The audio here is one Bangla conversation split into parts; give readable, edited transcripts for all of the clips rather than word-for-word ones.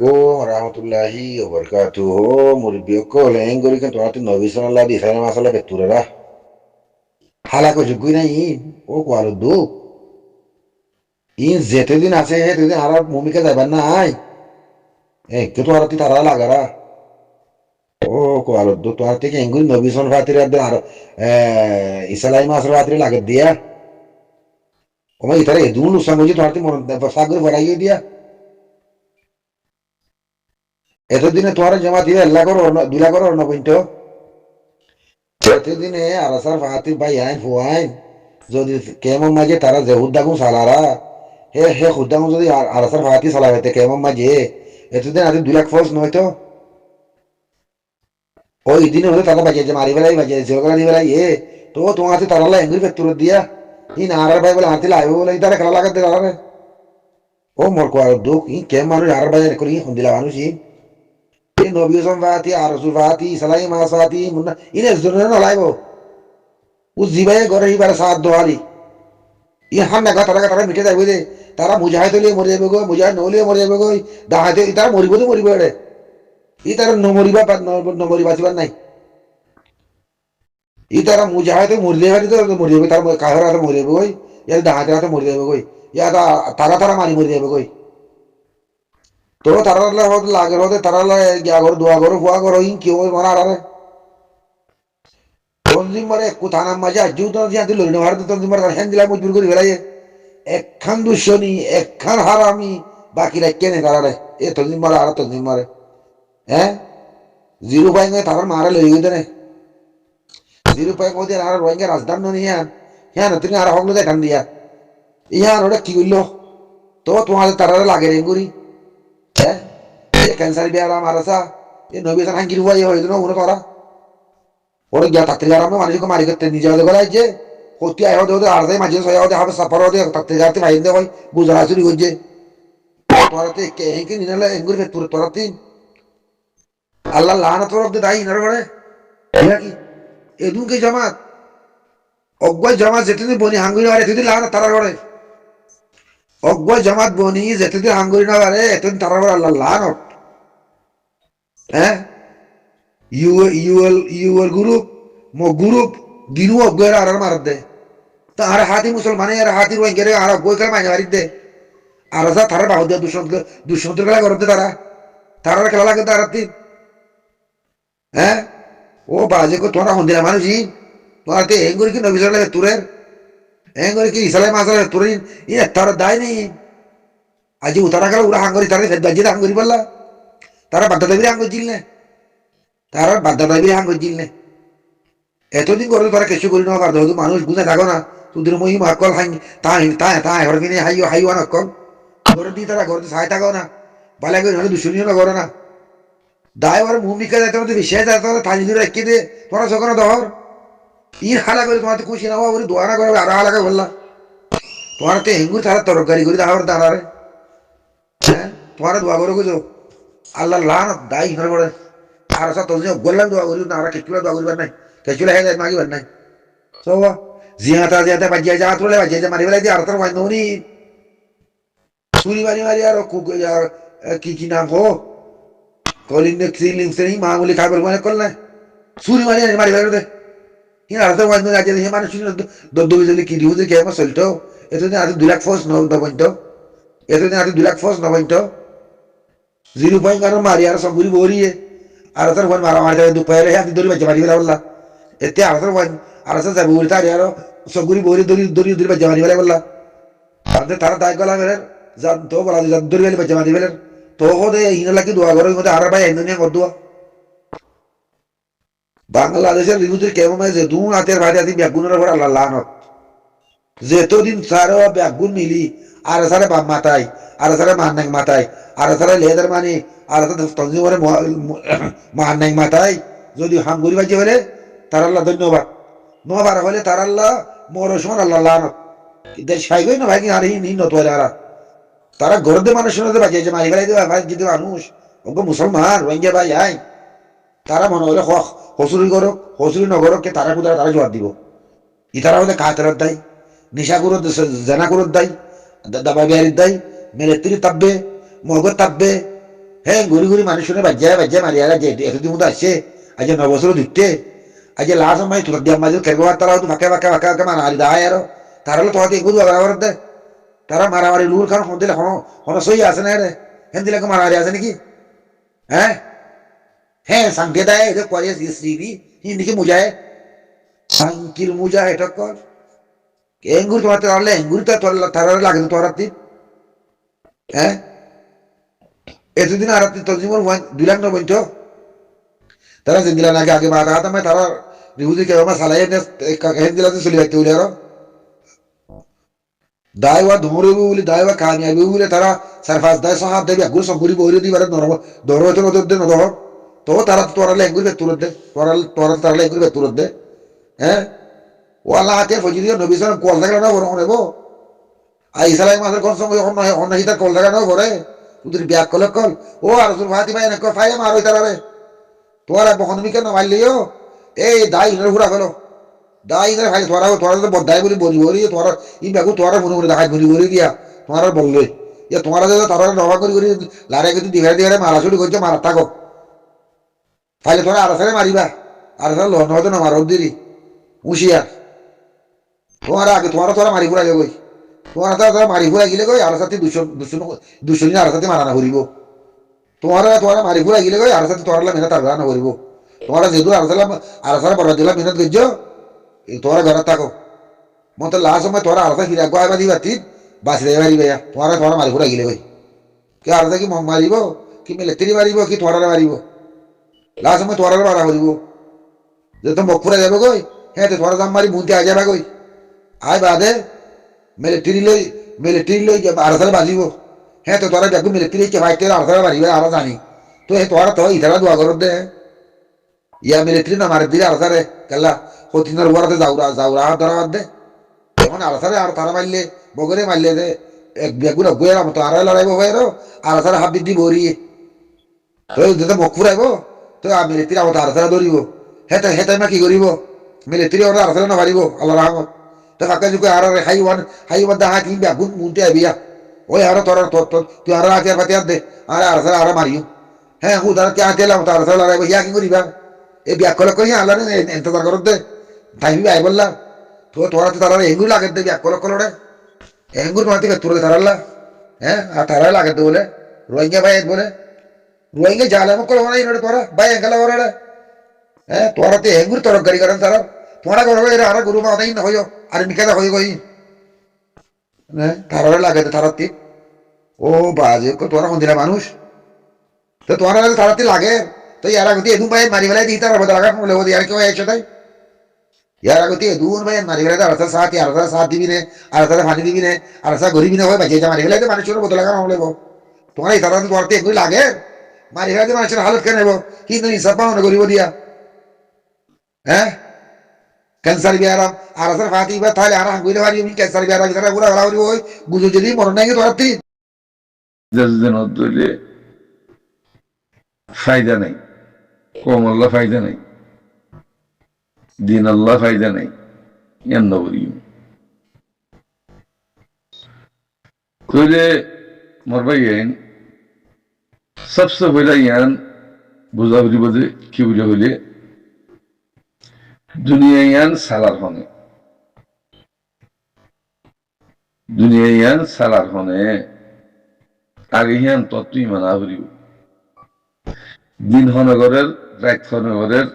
আলাইকুম রহমতুল্লাহি ওবরকাতুহু মুরব্বিয়ক লেন গরি kan তোরা তুই নবী সাল্লাল্লাহু আলাইহি ওয়াসাল্লাম আসলে বেতুরা হালা কো জুগুই নাই ও কোয়ালো দু ইন যেতে দিন আছে হেতে দিন আর মুমিকে যাইবার নাই কে তো আর তুই তারা লাগারা ও কোয়ালো দু তোর থেকে এঙ্গুই নবী সাল্লাল্লাহু আলাইহি ওয়াসাল্লাম আর ইসলাই মাসর রাত্রি লাগে দিয়া ও মাই তারে দুলু সামুজি তোর তুই মন সাগর বড়াই দিয়া এতদিনে তোমার জমা দিয়ে আল্লাহ করো দুলা করো নবীন তো প্রতিদিনে আরাসার ফাহাতি ভাই আইন ফুয়াইন যদি কেমন মাঝে তারা যে হুদ্দাগুন সালারা হে হুদ্দাগুন যদি আরাসার ফাহাতি সালাইতে কেমন মাঝে এতদিন আদি 2 লাখ ফোর্স নয় তো ওই দিনে হলে তারা বাজিয়েছে মারি বেলাই বাজিয়েছে ঝগড়া দি বেলাই তো তোমার হাতে তারা এঙ্গুরি ফেতুর দিয়া ই নারার ভাই বলে হাতে লাইব বলে তারা খেলা লাগাতে তারা ও মোর কোয়ার দুঃখ ই কেম মানুষ আর বাজার করি হন্দিলা মানুষ ই নবী ফাহাতি আর রসুল ফাহাতি সালাই মাস ফাহাতি মুন্না ইনে জন্য না লাইব ও জিবাই ঘরে ইবার সাত দোয়ালি ইহান না তারা মিটে যাবে দে তারা মুজাহিদ হলে মরে যাবে গো মুজাহিদ নহলে মরে যাবে গো দাহাতে তারা মরিব তো মরিব এড়ে ই তারা নমরিবা নমরি বাঁচিবার নাই ই তারা মুজাহিদ মরে যাবে তো মরে যাবে তার কাহের হাতে মরে যাবে গই ইয়ার দাহাতে হাতে মরে যাবে গই ইয়া তারা তারা মারি মরে যাবে গই তো তারা লাগে হতে তারা গিয়া ঘর দোয়া করো ফুয়া করো ই কেউ মারা আরে তনজিম মারে কোথানাম মাঝে আজও তো জিয়াতে লড়িনো ভারত তনজিম মারে হ্যান দিলা মজবুর করে ফেলাই একখান দুশনি একখান হারামি বাকি রাখে নে তারা এ তনজিম মারে আর তনজিম মারে হ্যাঁ জিরো পাইঙ্গে তারা মারা লই গই দেনে জিরো পাইঙ্গ ওদের আর রোহিঙ্গা রাজধানী নি হ্যাঁ তুমি আর হগলো দেখান দিয়া ইহা ওটা কি করলো তো তোমাদের তারা লাগে রেঙ্গুরি হ্যাঁ ক্যান্সার বিয়ারা মারাসা এ নবী সান হাঙ্গির হুয়া হইতো না উনো তারা ওরা গিয়া তাত্রিগারামে মানুষকে মারি করতে নিজে হতে গলায় যে হত্যা হতে হতে আর মাঝে সয়া হতে হবে সাফার হতে তাত্রিগারতে ভাইন্দে হয় বুঝারা চুরি করছে তোরাতে হেঁকে নিনালে এঙ্গুরি ফের তোরাতে আল্লাহ লাহানা তোর অব্দে দায়ী ইনার করে কি এদুকে জামাত অজ্ঞায় জামাত যেতেদিন বনি হাঙ্গুরি না এতদিন লাহানা তারা করে অজ্ঞায় জামাত বনি যেতেদিন হাঙ্গুরি না পারে এতদিন তারা করে আল্লাহ লাহান হ্যাঁ ইউএল গ্রুপ মো গ্রুপ দিনু অজ্ঞের আর মারত দে তো আর হাতি মুসলমানে আর হাতি রোহিঙ্গের আর অজ্ঞ খেলা মাঝে মারিত দে আর তারা বাহু দেয় দুষ্মন্ত খেলা করতে তারা খেলা লাগে তারা তিন হ্যাঁ ও বাজে কো তোরা হন্দিলা মানুষই তোমার তে এঙ্গুরি কি নবী সাল্লাল্লাহু আলাইহি তুরের এঙ্গুরি কি ইসলাম মাসালে তুরিন ই তারা দায় নেই আজি উতারা গেল উড়া হাঙ্গরি তারা ফেদ বাজি হাঙ্গরি বললা তারা বাদ্দা দেবী হাঙ্গরি জিলনে তারা বাদ্দা দেবী হাঙ্গরি জিলনে এতদিন করে তারা কিছু করি না পারতো মানুষ বুঝে থাকো না তোদের মহি মাকল হাই তাই তাই তাই হর কিনে হাইও হাইও না কল ঘরে দিয়ে তারা ঘরে সাহায্য থাকো না বালা করে হলে দুশনীয় না করে না দায় আর ভূমিকা যাইতে মধ্যে বেশি যাইতে হলে থানি দূরে একে দে তোরা সকল দহর ইন হালা করে তোমার খুশি না হওয়া দোয়া না করে আর হালাকে বললা তোমার তো হেঙ্গুর তারা তরকারি করি দাহর দাঁড়ারে হ্যাঁ তোমার দোয়া করে গুজো আল্লাহ লান দায় হিনার করে আর সব তোর গোল্লাম দোয়া করি না আর কেচুলা দোয়া করিবার নাই কেচুলা হয়ে যায় মাগিবার নাই সব জিয়াতে বাজিয়ে যা তোলে বাজিয়ে মারি বেলাই দিয়ে আর তোর মাইন নি চুরি মারি মারি আর কি নাম হো কলিং সিলিং শ্রেণী মামুলি খাবার মানে করলে চুরি মারি মারি বেড়ে দে আর তোর মাইন আজ হে মানুষ দলি কি দিও যে কে আমার চলতো এতদিন আর 2 লাখ ফোর্স নবন্ত এতদিন আর 2 লাখ ফোর্স নবন্ত জিরো পয়েন্ট আর মারি আর সব ঘুরি বরিয়ে আর তোর ফোন মারা মারি দুপায়ে রে হাতি দড়ি বাজে মারি বেলা বললা এতে আর তোর আর যাবে বলি তার আর সব ঘুরি বরি দড়ি বাজে মারি বেলা বললা আর তারা দায় গলা বেলের যান তো বলা যান দড়ি বেলে বাজে মারি বেলের তো দে ইনলা কি দোয়া করো মধ্যে আর ভাই এনে কর দোয়া বাংলাদেশের বিরুদ্ধে কেমন যে দু হাতের ভাই আদি ব্যাগুনের উপর আল্লাহ লানত যেতদিন সারা ব্যাগুন মিলি আর সারে বাম মাথায় আর সারে মান্নাং মাথায় আর সারে লেদার মানি আর তঞ্জিমরে মান্নাং মাথায় যদি হাঙ্গুরি বাজে বলে তার আল্লাহ ধন্যবাদ নবার হলে তার আল্লাহ মরসমান আল্লাহ লানত দেশ খাইগই না ভাই আর ই নতুন আর তারা গরদে মানুষ শুনে বাজিয়েছে মারি ফেলাই দেবে ভাই যদি মানুষ ওকে মুসলমান রোহিঙ্গা ভাই আই তারা মনে হলে হসুরি করো হসুরি নগরক কে তারা কোথায় তারা জবাব দিব ই তারা হলে কাতেরত দেয় নিশাগুরো জেনাগুরোর দেয় দাবা বিহারির দেয় মেলেত্রি তাপবে মগর তাপবে হ্যাঁ ঘুরি ঘুরি মানুষ শুনে বাজ্যা বাজ্যা মারিয়া যে এতদিন মতো আসছে আজ 9 বছর দিতে আজ লাস্ট সময় তুলে দিয়ে মাঝে খেলবো তারা তো ফাঁকা ফাঁকা ফাঁকা ফাঁকা মারামারি দায় আর তারা হলো তোমাকে এগুলো বরাবর দে তারা মারামারি লুর খান ফোন দিলে হন সই আছে না রে হেন দিলে মারামারি আছে নাকি হ্যাঁ হ্যাঁ সাংকে দেয় এটা করে শ্রী হিন্দিকে মুজায় সাংকির মুজা এটা কর এঙ্গুর তোমার তাহলে এঙ্গুর তো তারা লাগে তোর রাত্রি হ্যাঁ এতদিন আর রাত্রি তোর জীবন 2 লাখ না বলতো তারা জিন্দিলা নাকি আগে বাধা হাত আমি তারা রিহুদি কে আমার সালাই হেন্দিলা চলে যাইতে বলে আরো দায়ওয়া ধরে বলে দায়ওয়া কামিয়াবি বলে তারা সারফাস দায় সাহাব দেবে গুলো সম্পুরি বইরে দিবার ধরো তো নদর দে নদর তো তারা তোরা লেঙ্গুর বে তুলতে তোরা তোরা তারা লেঙ্গুর বে তুলতে হ্যাঁ ও আল্লাহ হাতে ফজি দিয়ে নবী সালাম কল থাকলে না বড় নেবো আর ইসালাই মাসের কোন সময় অন্য হিতার কল থাকা নাও করে তুই ব্যাগ কল কল ও আর তোর ভাতি ভাই না ফাই মার হই তারা রে তোরা বহনমি কেন মারলিও এই দাই ঘুরা ফেলো দাই ভাই তোরা তোরা তো বদাই বলি বলি বলি তোরা ই ব্যাগু তোরা মনে মনে দেখাই বলি বলি দিয়া তোমার বললে যে তোমরা যে তারা নবা করি করি লারে কিন্তু দিঘারে দিঘারে মারাচুরি করছে মারা থাকো ফাইলে তোরা আরাসারে মারিবা আরাসারে লোন হয়তো না মারো দিদি হুঁশিয়ার তোমার আগে তোমার তোরা মারি ফুরাইলে কই তোমার তোরা মারি ফুরাই গেলে কই আর সাথে দুশো দিন আর সাথে মারানা করিব তোরা মারি ফুরাই গেলে কই আর সাথে তোরা মেহনত আর না করিব তোমরা যেহেতু আর সারা বড় দিলা মেহনত করছো তোরা ঘরে থাকো মতো লাস্ট সময় তোরা আর ফিরে আগুয়া বাদি বাতি বাঁচি দেয় মারিবে তোরা মারি ফুরাই গেলে কই কে আর কি মারিব কি মিলিটারি মারিব কি তোরা মারিব লাস্ট সময় তোরা মারা করিব যে তো মুখ ফুরাই যাবে কই হ্যাঁ তো তোরা জাম মারি মুনতে আই যাবে কই আয় বাদে মিলিটারি লই আরসারে বাজিব হ্যাঁ তো তোরা দেখো মিলিটারি কে ভাই তোরা আরসারে বাজিবে আর জানি তো হে তোরা তো ইধারা দোয়া করত দে ইয়া মিলিটারি না মারে দিলে আরসারে কাল্লা হতিনের উপরে যাওরা ধরা বাদ দে এখন আরসারে আর তারা মারলে বগরে মারলে দে এক বেগুন গুয়েরাম তো আর লড়াইব হয়ে আরসারে হাত দি বরি তো যেতে মুখ ফুরাইব তো মিলিটারি আমার আরসারে ধরিব হেতে হেতে না কি করিব মিলিটারি ওরা আরসারে না পারিব আল্লাহ রহমত তো কাকা যুগে আর হাইওয়ান দা হাতি বেগুন মুনতে আইবিয়া ওই আর তোর তুই আর আগে পাতি দে আর আরসারে আর মারিও হ্যাঁ হুদার কে আগে লাম তো আরসারে লড়াইব ইয়া কি করিবা এই ব্যাক কল করি আল্লাহ ইন্তজার করত দে টাইম আই বললা তো তোরা তো তারা এঙ্গুর লাগে দে ব্যাক কল কলরে এঙ্গুর মাতি তুলে তারাল্লা হ্যাঁ আর তারা লাগে দে বলে রোহিঙ্গা ভাই বলে রোহিঙ্গা জালে মকল হনা ইনরে তোরা ভাই এঙ্গালা ওরে হ্যাঁ তোরা তো এঙ্গুর তরক গাড়ি করেন তারা তোরা করবে এরা আর গুরু মাথাই না হইও আর নিকেদা হই গই হ্যাঁ তারা লাগে দে তারাতি ও বাজে কো তোরা কোন দিলা মানুষ তো তোরা তারাতি লাগে তো ইয়ারা গতি এদু ভাই মারি বেলায় দি তারা বদলা লাগা বলে ও ইয়ার কেউ একসাথে তাই ইয়ারা গতি এদু ভাই মারি বেলায় আর সাথে আর সাথ দিবি নে আর সাথে পানি দিবি নে আর সাথে গরিবি না হয় বাজে যা মারি বেলায় মানুষের বদলা লাগা বলে তোমার এই তারা তোরতে এগুলি লাগে মারি বেলায় মানুষের হালত কেন নেব কিন্তু হিসাব পাও না গরিব দিয়া হ্যাঁ ক্যান্সার বিয়ারাম আর সাথে ফাতি বা তাহলে আর হাঙ্গুইলে পারি আমি ক্যান্সার বিয়ারাম ভিতরে পুরো গলা করিব ওই বুঝো যদি মরণ নাই তোরতে ফায়দা নাই কম আল্লাহ ফায়দা নাই দিন আল্লাহ ফায়দা নাই ইয়ান নবরিম কইলে মরবাইন সবসে পহলা ইয়ান বুঝা বুঝিব যে কি বুঝা হইলে দুনিয়া ইয়ান সালার হনে দুনিয়া ইয়ান সালার হনে আগে ইয়ান তত্ত্বই মানা করিব দিন হনগরের রাত হনগরের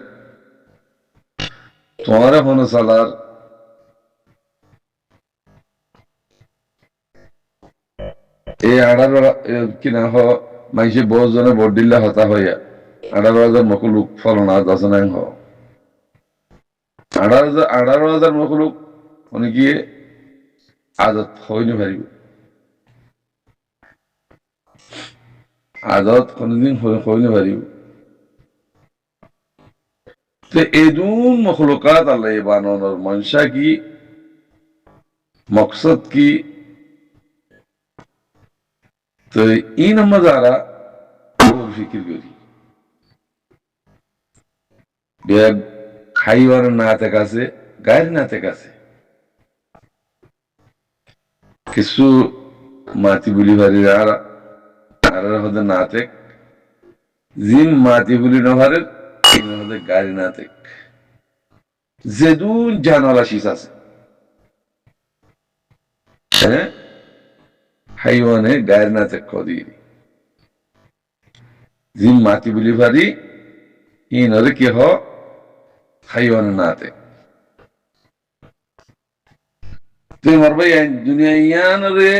তোমার হন সালার এই 18 কিনা হ মাইসে বহু জনে ভোট দিলে হতা হইয়া 18,000 মকলুক ফলনা দশনাং হ 18,000 মকলুক মানে কি আদত হইনি পারিব আদত কোনদিন হইনি পারিব তো এদুন মখলুকাত আল্লাহ বানানোর মনসা কি মকসদ কি তো এই আমরা যারা ফিকির করি খাইবার নাতে কাছে গায়ের নাতে কাছে কিছু মাতি বুলি ভারি আর হতে নাতে জিম মাতি বলি নভারের গাড়ি না থেকে যেদুন জানলা শীষ আছে হ্যাঁ হাইওয়ানে গাড়ি না থেকে কদি জিম মাতি বলি ভারি ইনরে কি হ হাইওয়ানে না থেকে তুই মারবাই দুনিয়া ইয়ানরে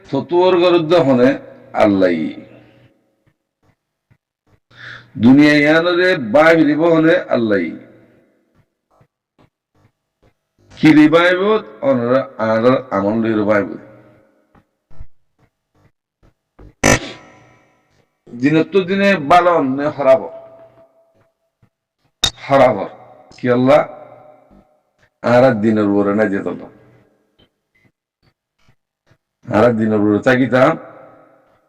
ততুয়ার গরুদ্দ হনে আল্লাহ দুনিয়া ইয়ানরে বাইব হনে আল্লাহ কি রিবাইব অনরা আর আমল রিবাইব দিনত দিনে বালন নে খারাপ খারাপ কি আল্লাহ আর দিনের উপরে না যেত না আর দিনের উপরে তাকিতাম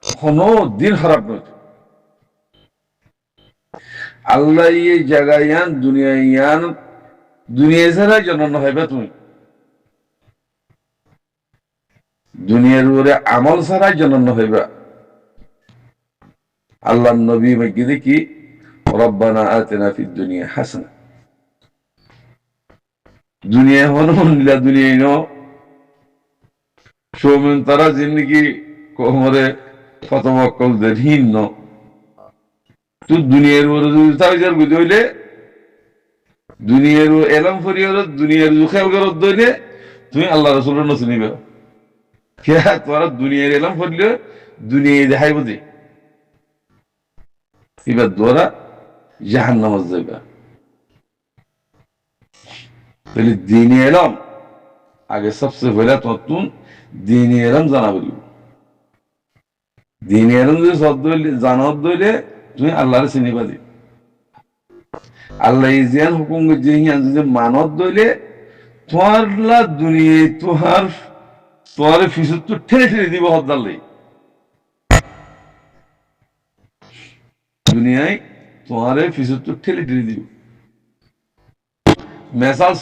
কোনো দিন খারাপ নয় আল্লাহ এই জায়গায় ইয়ান দুনিয়া ছাড়া জন্ম হইবে তুমি দুনিয়ার উপরে আমল ছাড়া জন্ম হইবা আল্লাহ নবী মাইকে দেখি রব্বানা আতিনা ফিদ দুনিয়া হাসানা দুনিয়া হন নিলা দুনিয়া ন সৌমিন তারা জিন্দগি কোমরে ফতমক্কল দেহীন ন তুই দুনিয়ার উপরে যদি তার বুঝে হইলে দুনিয়ার এলাম ফরিয়র দুনিয়ার খেয়াল করত দইলে তুমি আল্লাহ রসুলের নচি নিবে তোরা দুনিয়ার এলাম ফরিলে দুনিয়া দেখাইব দে এবার দ্বারা জাহান নামাজ যাইবা তাহলে দিনে এলাম আগে সবচেয়ে পহলা তুম দিনে এলাম জানা বলিব দিনে এলাম যদি সব দইলে জানত দইলে তুমি আল্লাহর চিনিবা দি আল্লাহ জিয়ান হুকুম যে হিয়ান যদি মানত দইলে তোমার দুনিয়া তোমার ফিসুর তো ঠেলে ঠেলে দিব হদ্দাল্লাই দুনিয়ায় তোমার ফিসুর তো ঠেলে ঠেলে দিব মেসাল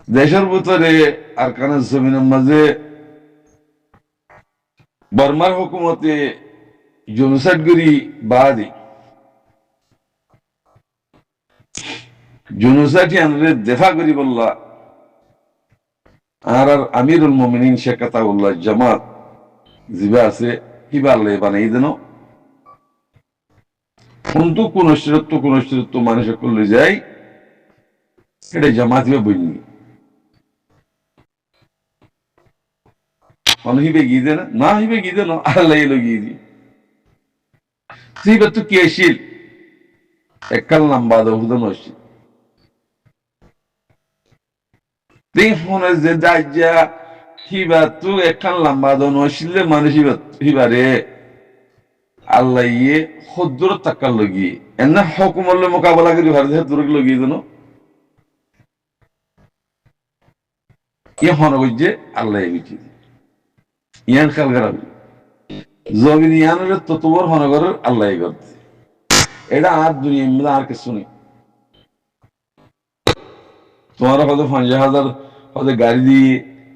দেশের ভিতরে আর কানের জমিনের মাঝে বর্মার হুকুমতে জনসাইড করি বাদি জনসাইড আনলে দেখা করি বললা আর আমিরুল মুমিনিন শেখ আতাউল্লাহ জামাত জিবা আছে কিবা আল্লাহ বানাই দেন কিন্তু কোন স্থিরত্ব মানুষ করলে যাই এটা জামাত হিবে বইনি হিবে গিয়ে দে না হিবে গিয়ে দে না আল্লাহ এলো গিয়ে দি তুই কি আসিল একাল নাম্বা হুদন আসছিল তুই ফোনে যে যা হিবা তু একাল নাম্বা দন আসলে মানুষ হিবারে আল্লাহ ইয়ে হদ্দুর তাক্কার লগিয়ে এনা হকুমল্লে মোকাবেলা করি ভারত দূর লগিয়ে দেন ইয়ে হনগজ্জে আল্লাহ বিচি ইয়ান খেয়াল করা জমিন ইয়ানের ততবর হনগরের আল্লাহ করছে এটা আর দুনিয়া আর কিছু নেই তোমার হয়তো 50,000 হয়তো গাড়ি দিয়ে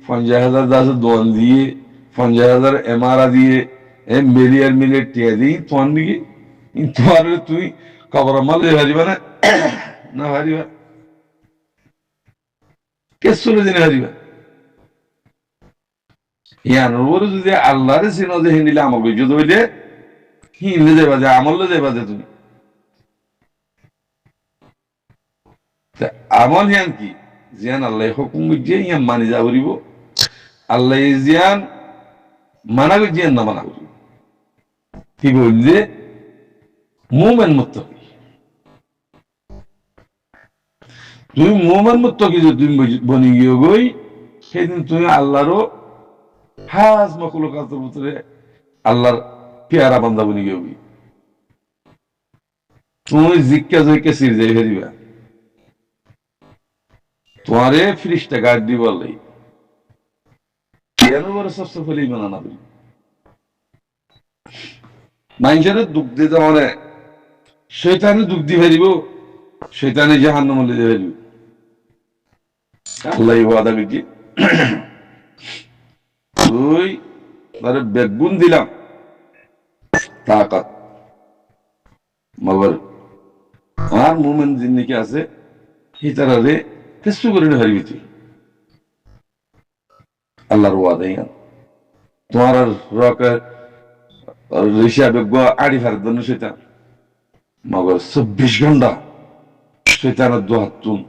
50,000 দোয়ান দিয়ে 50,000 এমআরা দিয়ে মিলে টিয়া দিই তোমার দিকে তোমার তুই খবর মালে হারিবা না হারিবা কে চলে দিনে হারিবা ইয়ানোর যদি আল্লাহরে চিনো যে হিন্দিলে আমল করছো তো হইলে হিন্দে যাবা যে আমলে যাবা যে তুমি আমল হিয়ান কি জিয়ান আল্লাহ হুকুম করছে ইয়ান মানি যা করিব আল্লাহ জিয়ান মানা করছে না মানা করিব কি বললে মুমেন মুত্তাকি তুমি মুমেন মুত্তাকি যদি তুমি বনি গিয়ে গই সেদিন তুমি আল্লাহরও হাজ মখলুকাতের ভিতরে আল্লাহর পেয়ারা বান্দা বনি গিয়ে গই তুমি জিজ্ঞা জয়কে সির যাই ফেরিবা তোমারে ফিরিস্তা গাড় দিব আল্লাহ কেন বড় সবচেয়ে ফেলে ইমান আনা বলি মানুষের দুঃখ দিতে মানে শয়তানে দুঃখ দিয়ে ফেরিব শয়তানে জাহান্নামে লিয়ে ফেরিব আল্লাহ ওয়াদা করছি তুই তারে বেগুন দিলাম তাকাত মগর আর মোমেন জিন্নিকে আছে হিতারারে কিছু করে হারিবি তুই আল্লাহর ওয়াদা ইয়ান তোমার আর রকের ঋষা বেগ আড়ি ফেরার জন্য শৈতান মগর 24 ঘন্টা শৈতানের দোহাত তুন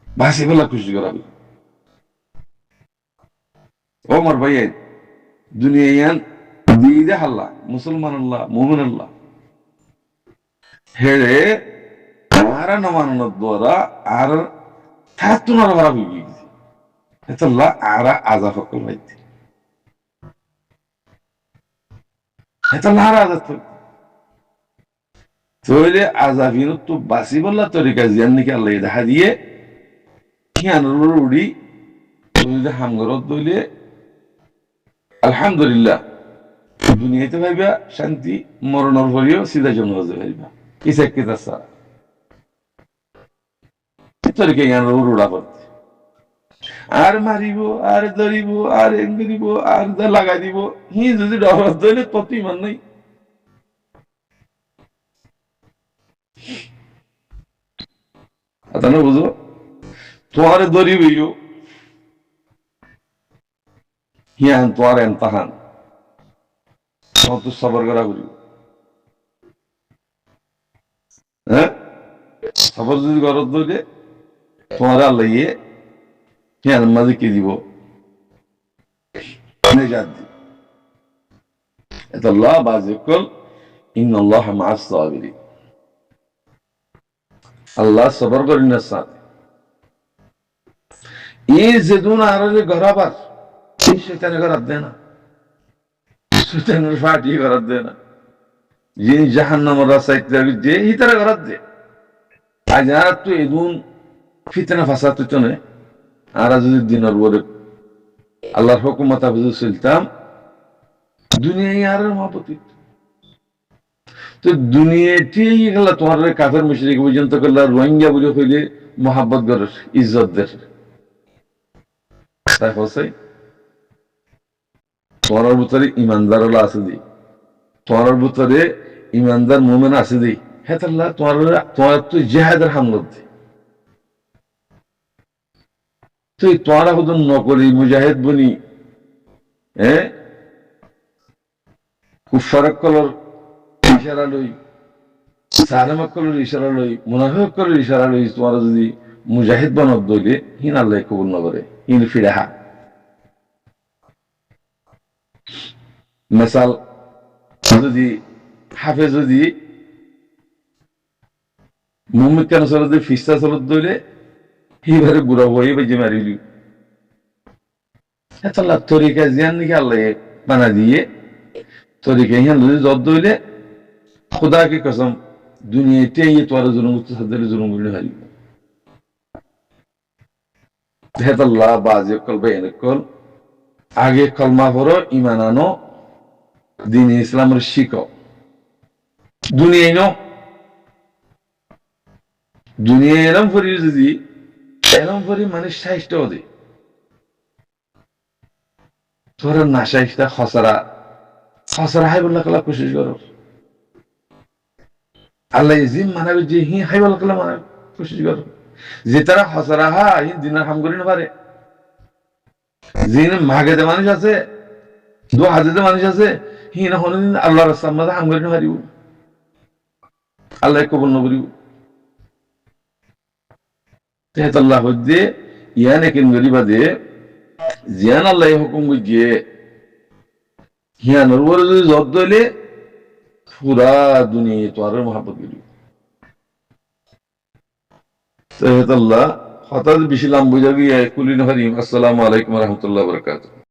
বাসি বেলা খুশি করাবি ও আমার ভাই দুনিয়া ইয়ান দিয়ে হাল্লা মুসলমান আল্লাহ মোমেন আল্লাহ হেড়ে আর নমানোর দ্বারা আর থাতুনার ভরা হয়ে গেছে এতল্লা আর আজা সকল হইতে এতল্লা আর আজাদ তৈলে আজাবিন তো বাসি বললা তরিকা জিয়ান নাকি আল্লাহ দেখা দিয়ে হিয়ানোর উড়ি যদি হামগরত দইলে আলহামদুলিল্লাহ দুনিয়াতে ভাইবা শান্তি মরণের পরেও সিধা জন্ম হতে পারবা ইসা কেতা সারা তরিকা হিয়ানোর উড়া পড়তে আর মারিব আর ধরিব আর এঙ্গিব আর লাগাই দিব হি যদি ডর দইলে তত ইমান নাই আতানো বুঝো তোমার ধরিবইও হিয়ান তোমার এমতাহান তোমার তো সবর করা করিব হ্যাঁ সবর যদি গরত ধরে তোমার আল্লাহ হিয়ান মাঝে কি দিব নেজাত দিব এতাল্লাহ বাজিকল ইন্নাল্লাহ মাআস সাবিরিন আল্লাহ সবর করেন না সাথে এই যেদুন আর গরাবার এই শয়তানে গরাত দেয় না শয়তানের ফাটি গরাত দেয় না যিনি জাহান্নামের রাস্তায় যে হিতারা গরাত দে আজ আর তো এদুন ফিতনা ফাসাদ তো নেই আর যদি দিনের বলে আল্লাহর হুকুমত বুঝে চলতাম দুনিয়ায় আর মহব্বত তো দুনিয়াতেই গেল তোমার কাফের মুশরিক পর্যন্ত করলে রোহিঙ্গা বলে হইলে মহাব্বত গরের ইজ্জতদের তাই হচ্ছে তোমার ভিতরে ইমানদার আছে দি তোমার ভিতরে ইমানদার মোমেন আছে দি হ্যাঁ তাল্লাহ তোমার তোমার তো জেহাদের হামলত দি তুই তোমার হুদন নকরি মুজাহিদ বনি হ্যাঁ কুফারক কলর ইশারা লই সালামাকলের ইশারা লই মুনাফিকলের ইশারা লই তোমার যদি মুজাহিদ বানত দইলে হিন আল্লাহ কবুল না করে হিন ফিরাহা মিসাল যদি হাফেজ যদি মুমিত কেন চলত ফিস্তা চলত দইলে হিবারে গুড়া হয়ে বেজে মারিলি এত আল্লাহ তরিকা জিয়ান নাকি আল্লাহ বানা দিয়ে তরিকা হিয়ান যদি জব দইলে खुदा की कसम दुनिया ये तुम्हारा जुल्म सदर जुल्म गुल हरी बेहद अल्लाह बाज़ कल बयान कल आगे कलमा पढ़ो ईमान आनो दीन इस्लाम शिको दुनिया एलम फरी যদি এলম ফরি মানে সাহিত্য দে তোর না সাহিত্য খসরা হাই বললা কলা কোশিশ করো আল্লাহ জিম মানাবে যে হি হাইবাল কলা মানাবে কোশিশ করো যে তারা খসরা হা হি দিনার হাম করি না পারে জিন মাগে দে মানুষ আছে দো হাজার মানুষ আছে হি না হন আল্লাহর রাস্তার মধ্যে হাম করি না পারিব আল্লাহ কবুল না করিব তেহাত আল্লাহ হদ্দে ইয়ানে কিন গরিবা দে জিয়ান আল্লাহ হুকুম বুঝিয়ে হিয়ানোর উপরে যদি জব দইলে পুরা দুনিয়া তো আর মহাব্বত করি তেহাত আল্লাহ হঠাৎ বেশি লাম বুঝা গিয়ে কুলিন হরিম আসসালামু আলাইকুম ওয়া রাহমাতুল্লাহি ওয়া বারাকাতুহু